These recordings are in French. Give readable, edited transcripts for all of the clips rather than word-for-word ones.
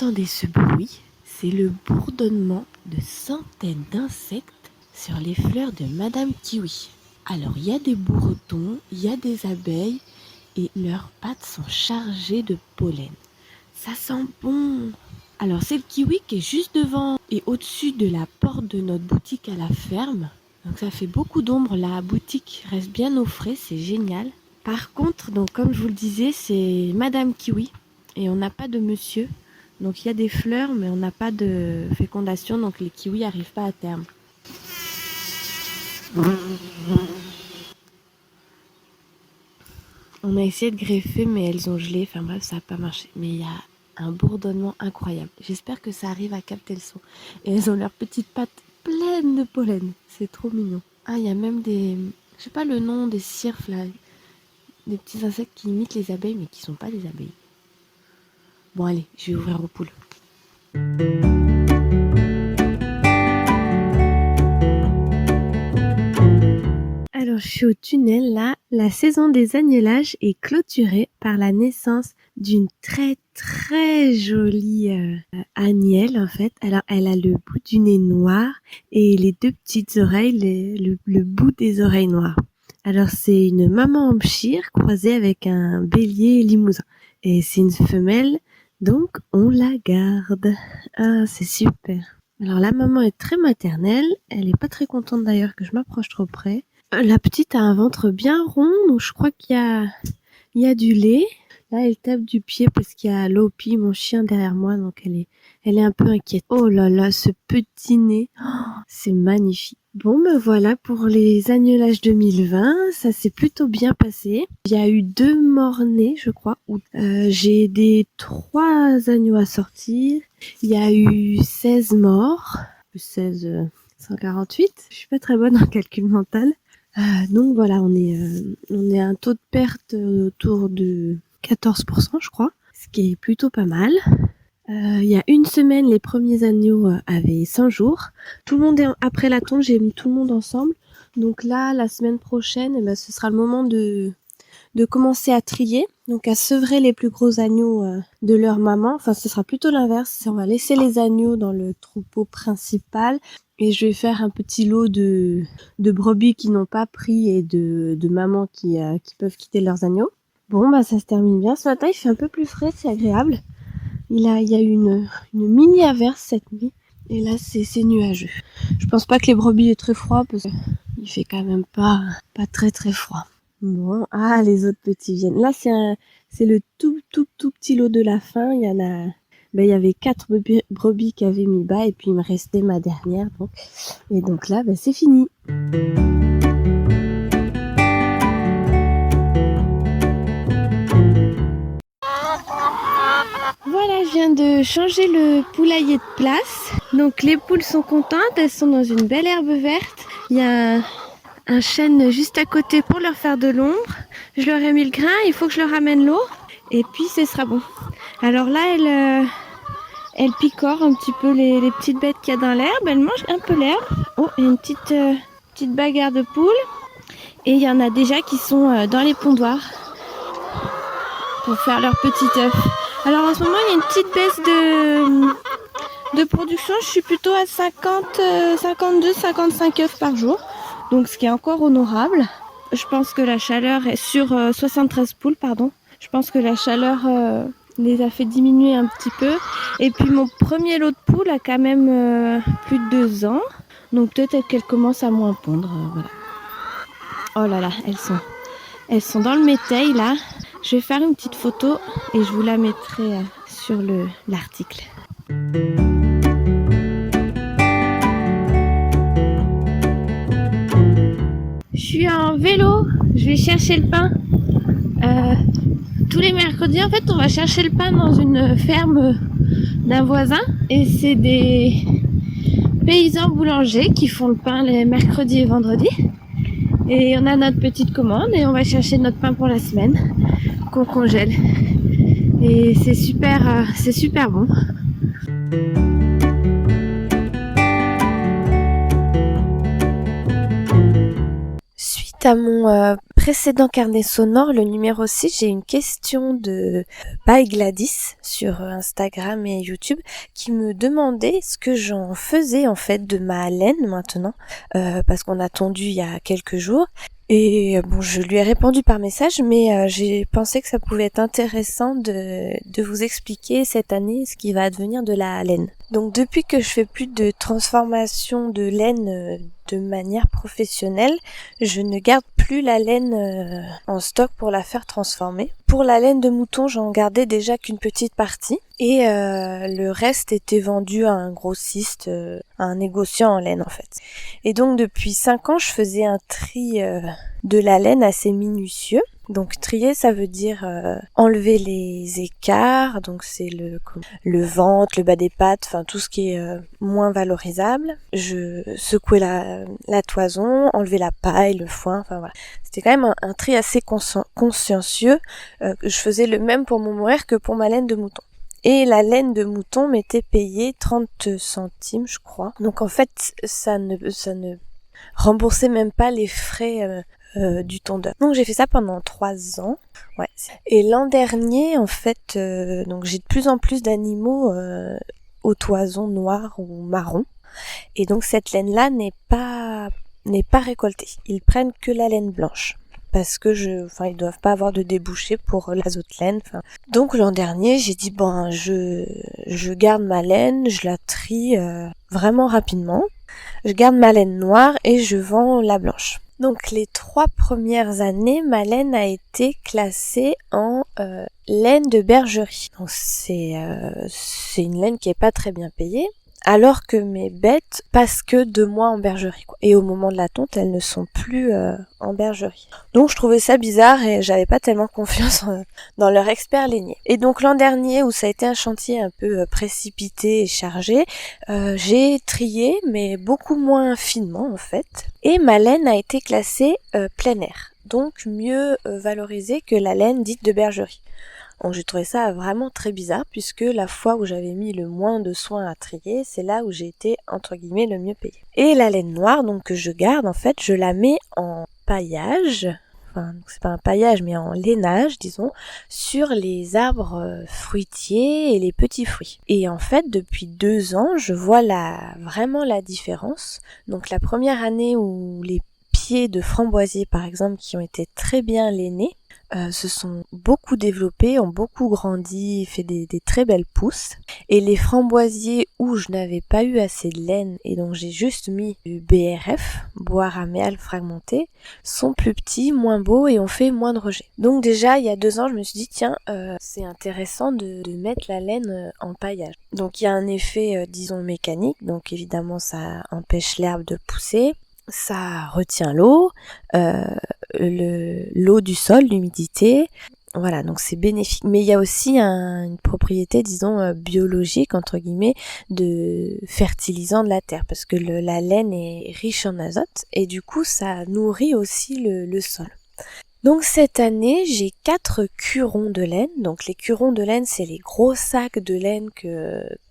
entendez ce bruit, c'est le bourdonnement de centaines d'insectes sur les fleurs de Madame Kiwi. Alors il y a des bourdons, il y a des abeilles et leurs pattes sont chargées de pollen. Ça sent bon. Alors c'est le kiwi qui est juste devant et au-dessus de la porte de notre boutique à la ferme. Donc ça fait beaucoup d'ombre, la boutique reste bien au frais, c'est génial. Par contre, donc comme je vous le disais, c'est Madame Kiwi et on n'a pas de monsieur. Donc il y a des fleurs mais on n'a pas de fécondation, donc les kiwis n'arrivent pas à terme. On a essayé de greffer mais elles ont gelé, enfin bref ça n'a pas marché. Mais il y a un bourdonnement incroyable. J'espère que ça arrive à capter le son. Et elles ont leurs petites pattes pleines de pollen. C'est trop mignon. Ah, il y a même des... Je sais pas le nom des cirfes là. Des petits insectes qui imitent les abeilles mais qui sont pas des abeilles. Bon allez, je vais ouvrir aux poules. Alors je suis au tunnel là. La saison des agnelages est clôturée par la naissance d'une très jolie agnelle en fait. Alors elle a le bout du nez noir et les deux petites oreilles, le bout des oreilles noires. Alors c'est une maman hampshire croisée avec un bélier limousin. Et c'est une femelle, donc on la garde. Ah c'est super. Alors la maman est très maternelle, elle est pas très contente d'ailleurs que je m'approche trop près. La petite a un ventre bien rond, donc je crois qu'il y a du lait. Là, elle tape du pied parce qu'il y a Lopi, mon chien, derrière moi, donc elle est un peu inquiète. Oh là là, ce petit nez, c'est magnifique. Bon, ben voilà pour les agnelages 2020, ça s'est plutôt bien passé. Il y a eu 2 morts-nés, je crois. J'ai 3 agneaux à sortir. Il y a eu 16 morts, 16... 148. Je suis pas très bonne en calcul mental. Donc voilà, on est à un taux de perte autour de 14%, je crois, ce qui est plutôt pas mal. Il y a une semaine, les premiers agneaux avaient 100 jours. Tout le monde est après la tonte, j'ai mis tout le monde ensemble. Donc là, la semaine prochaine, ce sera le moment de commencer à trier, donc à sevrer les plus gros agneaux de leur maman. Enfin, ce sera plutôt l'inverse. On va laisser les agneaux dans le troupeau principal et je vais faire un petit lot de brebis qui n'ont pas pris et de mamans qui peuvent quitter leurs agneaux. Bon, ça se termine bien. Ce matin, il fait un peu plus frais, c'est agréable. Il y a eu une mini averse cette nuit et là, c'est nuageux. Je pense pas que les brebis aient très froid parce qu'il fait quand même pas très froid. Bon, les autres petits viennent. Là, c'est le tout petit lot de la fin. Il y avait 4 brebis qui avaient mis bas et puis il me restait ma dernière. Et donc là, c'est fini. Voilà, je viens de changer le poulailler de place. Donc les poules sont contentes, elles sont dans une belle herbe verte. Il y a un chêne juste à côté pour leur faire de l'ombre. Je leur ai mis le grain, il faut que je leur amène l'eau et puis ce sera bon. Alors là, elle picore un petit peu les petites bêtes qu'il y a dans l'herbe, elle mange un peu l'herbe. Oh, il y a une petite bagarre de poules et il y en a déjà qui sont dans les pondoirs pour faire leurs petits œufs. Alors en ce moment, il y a une petite baisse de production, je suis plutôt à 52-55 œufs par jour. Donc ce qui est encore honorable. Je pense que la chaleur est sur 73 poules, pardon. Je pense que la chaleur les a fait diminuer un petit peu. Et puis mon premier lot de poules a quand même plus de 2 ans. Donc peut-être qu'elle commence à moins pondre. Voilà. Oh là là, elles sont dans le métail là. Je vais faire une petite photo et je vous la mettrai sur l'article. Je suis en vélo, je vais chercher le pain. Tous les mercredis, en fait, on va chercher le pain dans une ferme d'un voisin. Et c'est des paysans boulangers qui font le pain les mercredis et vendredis. Et on a notre petite commande et on va chercher notre pain pour la semaine qu'on congèle. Et c'est super bon. Suite à mon précédent carnet sonore, le numéro 6, j'ai une question de By Gladys sur Instagram et YouTube qui me demandait ce que j'en faisais en fait de ma laine maintenant, parce qu'on a tondu il y a quelques jours. Et bon, je lui ai répondu par message, mais j'ai pensé que ça pouvait être intéressant de vous expliquer cette année ce qui va advenir de la laine. Donc depuis que je fais plus de transformation de laine de manière professionnelle, je ne garde plus la laine en stock pour la faire transformer. Pour la laine de mouton, j'en gardais déjà qu'une petite partie et le reste était vendu à un grossiste, à un négociant en laine en fait. Et donc depuis 5 ans, je faisais un tri de la laine assez minutieux. Donc trier, ça veut dire enlever les écarts, donc c'est le ventre, le bas des pattes, enfin tout ce qui est moins valorisable. Je secouais la toison, enlever la paille, le foin, enfin voilà. C'était quand même un tri assez consciencieux. Je faisais le même pour mon mohair que pour ma laine de mouton. Et la laine de mouton m'était payée 30 centimes, je crois. Donc en fait, ça ne remboursait même pas les frais du tondeur. Donc j'ai fait ça pendant 3 ans. Ouais. Et l'an dernier, en fait, donc j'ai de plus en plus d'animaux aux toisons noires ou marron. Et donc cette laine-là n'est pas récoltée. Ils prennent que la laine blanche. Parce que ils doivent pas avoir de débouché pour l'azote-laine. Donc l'an dernier, j'ai dit bon, je garde ma laine, je la trie vraiment rapidement. Je garde ma laine noire et je vends la blanche. Donc les 3 premières années, ma laine a été classée en laine de bergerie. Donc c'est une laine qui est pas très bien payée. Alors que mes bêtes passent que 2 mois en bergerie, quoi. Et au moment de la tonte, elles ne sont plus en bergerie. Donc je trouvais ça bizarre et j'avais pas tellement confiance dans leur expert lainier. Et donc l'an dernier, où ça a été un chantier un peu précipité et chargé, j'ai trié, mais beaucoup moins finement en fait. Et ma laine a été classée plein air, donc mieux valorisée que la laine dite de bergerie. Donc j'ai trouvé ça vraiment très bizarre puisque la fois où j'avais mis le moins de soin à trier, c'est là où j'ai été entre guillemets le mieux payé. Et la laine noire donc que je garde en fait, je la mets en paillage, enfin c'est pas un paillage mais en lainage disons, sur les arbres fruitiers et les petits fruits. Et en fait depuis 2 ans, je vois vraiment la différence. Donc la première année où les pieds de framboisier par exemple qui ont été très bien lainés, se sont beaucoup développés, ont beaucoup grandi, fait des très belles pousses. Et les framboisiers où je n'avais pas eu assez de laine et donc j'ai juste mis du BRF, bois raméal fragmenté, sont plus petits, moins beaux et ont fait moins de rejets. Donc déjà il y a 2 ans je me suis dit tiens c'est intéressant de mettre la laine en paillage. Donc il y a un effet disons mécanique, donc évidemment ça empêche l'herbe de pousser. Ça retient l'eau, l'eau du sol, l'humidité. Voilà, donc c'est bénéfique. Mais il y a aussi une propriété, disons, biologique, entre guillemets, de fertilisant de la terre. Parce que la laine est riche en azote et du coup, ça nourrit aussi le sol. Donc cette année, j'ai 4 curons de laine. Donc les curons de laine, c'est les gros sacs de laine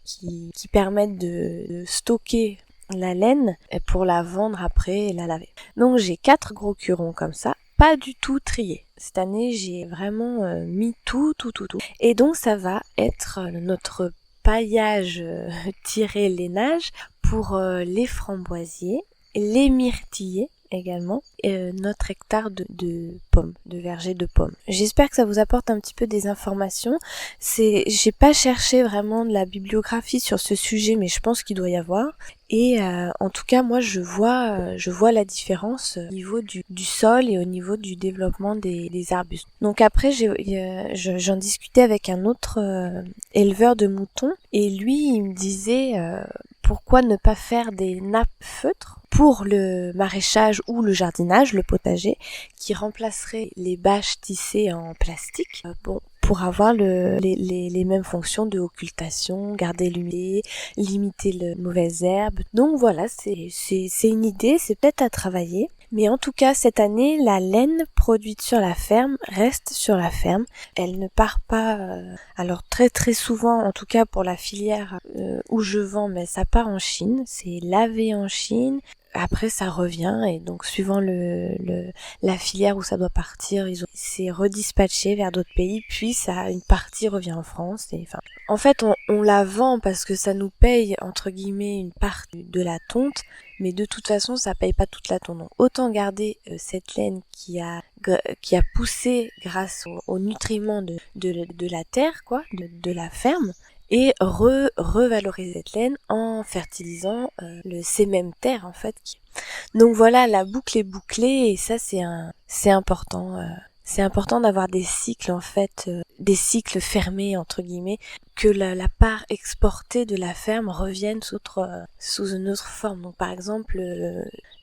qui permettent de stocker la laine pour la vendre après et la laver. Donc j'ai 4 gros curons comme ça, pas du tout triés. Cette année j'ai vraiment mis tout. Et donc ça va être notre paillage tiré lainage pour les framboisiers, les myrtillers également, et notre hectare de pommes, de vergers de pommes. J'espère que ça vous apporte un petit peu des informations. J'ai pas cherché vraiment de la bibliographie sur ce sujet, mais je pense qu'il doit y avoir. Et en tout cas, moi, je vois la différence au niveau du sol et au niveau du développement des arbustes. Donc après, j'en discutais avec un autre éleveur de moutons, et lui, il me disait pourquoi ne pas faire des nappes feutres pour le maraîchage ou le jardinage, le potager, qui remplacerait les bâches tissées en plastique. Pour avoir les mêmes fonctions de occultation, garder l'humidité, limiter les mauvaises herbes. Donc voilà, c'est une idée, c'est peut-être à travailler. Mais en tout cas, cette année, la laine produite sur la ferme reste sur la ferme. Elle ne part pas, alors très très souvent, en tout cas pour la filière où je vends, mais ça part en Chine. C'est lavé en Chine, après ça revient et donc suivant la filière où ça doit partir, c'est redispatché vers d'autres pays, puis une partie revient en France. Et enfin, en fait, on la vend parce que ça nous paye entre guillemets une part de la tonte, mais de toute façon ça paye pas toute la tonte. Donc autant garder cette laine qui a poussé grâce aux nutriments de la terre, quoi, de la ferme, et revaloriser cette laine en fertilisant ces mêmes terres en fait. Donc voilà, la boucle est bouclée et ça c'est important. C'est important d'avoir des cycles en fait, des cycles fermés entre guillemets, que la part exportée de la ferme revienne sous une autre forme. Donc par exemple,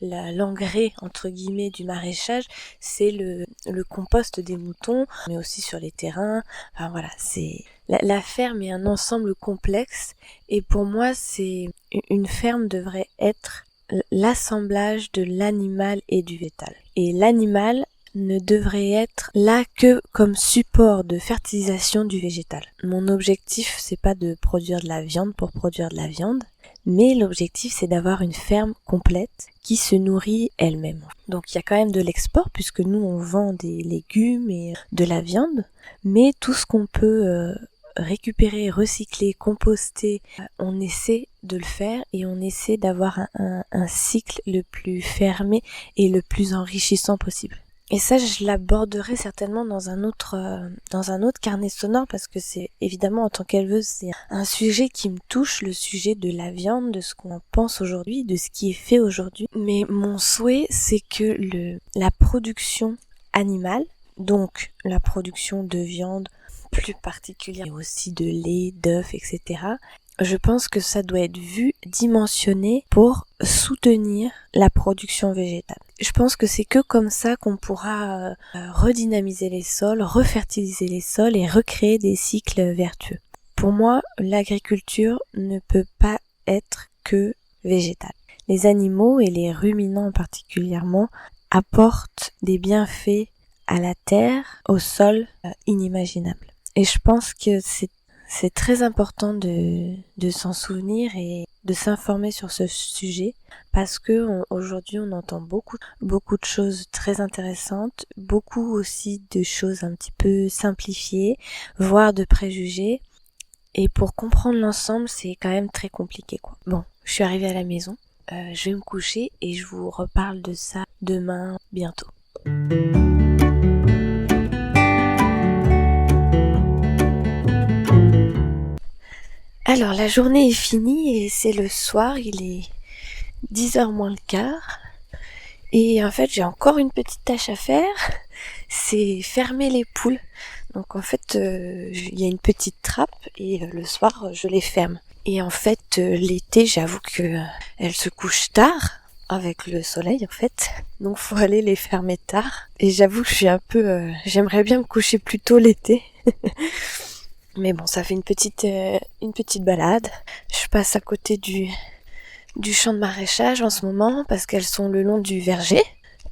l'engrais entre guillemets du maraîchage, c'est le compost des moutons, mais aussi sur les terrains. Enfin voilà, c'est la ferme est un ensemble complexe et pour moi c'est une ferme devrait être l'assemblage de l'animal et du végétal. Et l'animal ne devrait être là que comme support de fertilisation du végétal. Mon objectif, c'est pas de produire de la viande pour produire de la viande, mais l'objectif, c'est d'avoir une ferme complète qui se nourrit elle-même. Donc il y a quand même de l'export puisque nous, on vend des légumes et de la viande, mais tout ce qu'on peut récupérer, recycler, composter, on essaie de le faire et on essaie d'avoir un cycle le plus fermé et le plus enrichissant possible. Et ça, je l'aborderai certainement dans un autre carnet sonore parce que c'est évidemment en tant qu'éleveuse, c'est un sujet qui me touche, le sujet de la viande, de ce qu'on pense aujourd'hui, de ce qui est fait aujourd'hui. Mais mon souhait, c'est que la production animale, donc la production de viande plus particulière, mais aussi de lait, d'œufs, etc. Je pense que ça doit être vu, dimensionné pour soutenir la production végétale. Je pense que c'est que comme ça qu'on pourra redynamiser les sols, refertiliser les sols et recréer des cycles vertueux. Pour moi, l'agriculture ne peut pas être que végétale. Les animaux et les ruminants particulièrement apportent des bienfaits à la terre, au sol, inimaginables. Et je pense que c'est très important de s'en souvenir et de s'informer sur ce sujet parce que aujourd'hui on entend beaucoup de choses très intéressantes, beaucoup aussi de choses un petit peu simplifiées, voire de préjugés. Et pour comprendre l'ensemble, c'est quand même très compliqué, quoi. Bon, je suis arrivée à la maison, je vais me coucher et je vous reparle de ça demain bientôt. Alors la journée est finie et c'est le soir, il est 10h moins le quart et en fait j'ai encore une petite tâche à faire, c'est fermer les poules. Donc en fait il y a une petite trappe et le soir je les ferme. Et en fait l'été j'avoue que elles se couchent tard avec le soleil en fait, donc faut aller les fermer tard. Et j'avoue que je suis un peu, j'aimerais bien me coucher plus tôt l'été. Mais bon, ça fait une petite balade. Je passe à côté du champ de maraîchage en ce moment parce qu'elles sont le long du verger.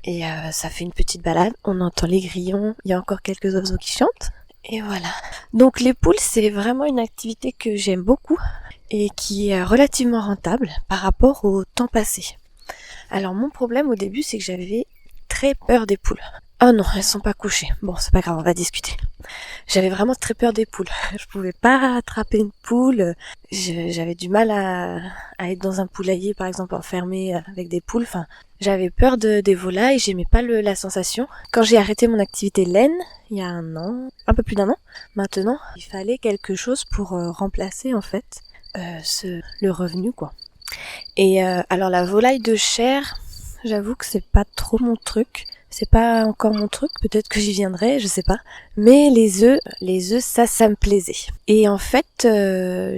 Et ça fait une petite balade. On entend les grillons. Il y a encore quelques oiseaux qui chantent. Et voilà. Donc les poules, c'est vraiment une activité que j'aime beaucoup et qui est relativement rentable par rapport au temps passé. Alors mon problème au début, c'est que j'avais très peur des poules. Oh non, elles sont pas couchées. Bon, c'est pas grave, on va discuter. J'avais vraiment très peur des poules. Je pouvais pas attraper une poule. J'avais du mal à être dans un poulailler, par exemple, enfermé avec des poules. Enfin, j'avais peur des volailles. J'aimais pas la sensation. Quand j'ai arrêté mon activité laine, il y a un peu plus d'1 an, maintenant, il fallait quelque chose pour remplacer, en fait, le revenu, quoi. Et alors, la volaille de chair, j'avoue que c'est pas trop mon truc. C'est pas encore mon truc, peut-être que j'y viendrai, je sais pas. Mais les œufs, ça me plaisait. Et en fait,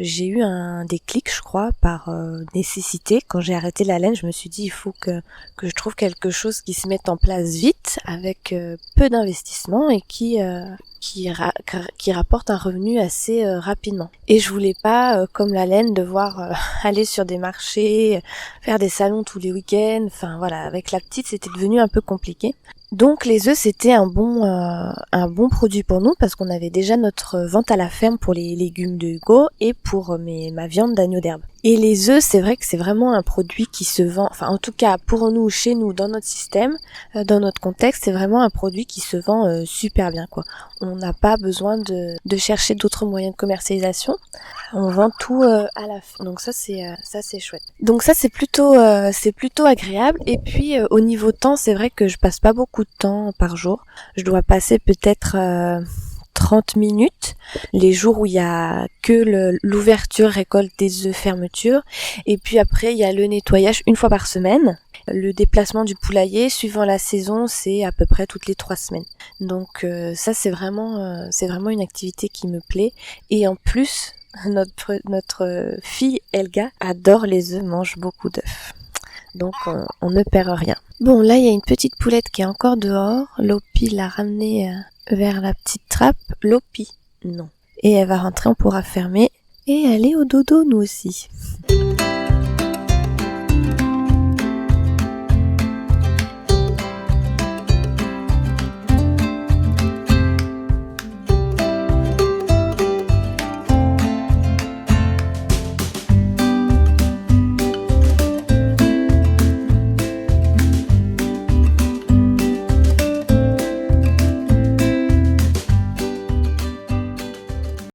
j'ai eu un déclic, je crois, par nécessité. Quand j'ai arrêté la laine, je me suis dit, il faut que je trouve quelque chose qui se mette en place vite, avec peu d'investissement et qui rapporte un revenu assez rapidement. Et je voulais pas, comme la laine, devoir aller sur des marchés, faire des salons tous les week-ends. Enfin voilà, avec la petite, c'était devenu un peu compliqué. Donc les œufs, c'était un bon produit pour nous parce qu'on avait déjà notre vente à la ferme pour les légumes de Hugo et pour ma viande d'agneau d'herbe. Et les œufs, c'est vrai que c'est vraiment un produit qui se vend, enfin en tout cas pour nous, chez nous, dans notre système, dans notre contexte, c'est vraiment un produit qui se vend super bien, quoi. On n'a pas besoin de chercher d'autres moyens de commercialisation. On vend tout à la fin. Donc ça c'est chouette. Donc ça c'est plutôt agréable. Et puis au niveau temps, c'est vrai que je passe pas beaucoup de temps par jour. Je dois passer peut-être 30 minutes les jours où il y a que l'ouverture, récolte des œufs, fermeture, et puis après il y a le nettoyage une fois par semaine. Le déplacement du poulailler suivant la saison, c'est à peu près toutes les 3 semaines. Donc ça c'est vraiment une activité qui me plaît. Et en plus notre fille Elga adore les œufs, mange beaucoup d'œufs. Donc on ne perd rien. Bon, là il y a une petite poulette qui est encore dehors. Lopi l'a ramenée vers la petite trappe. Lopi, non. Et elle va rentrer, on pourra fermer et aller au dodo nous aussi.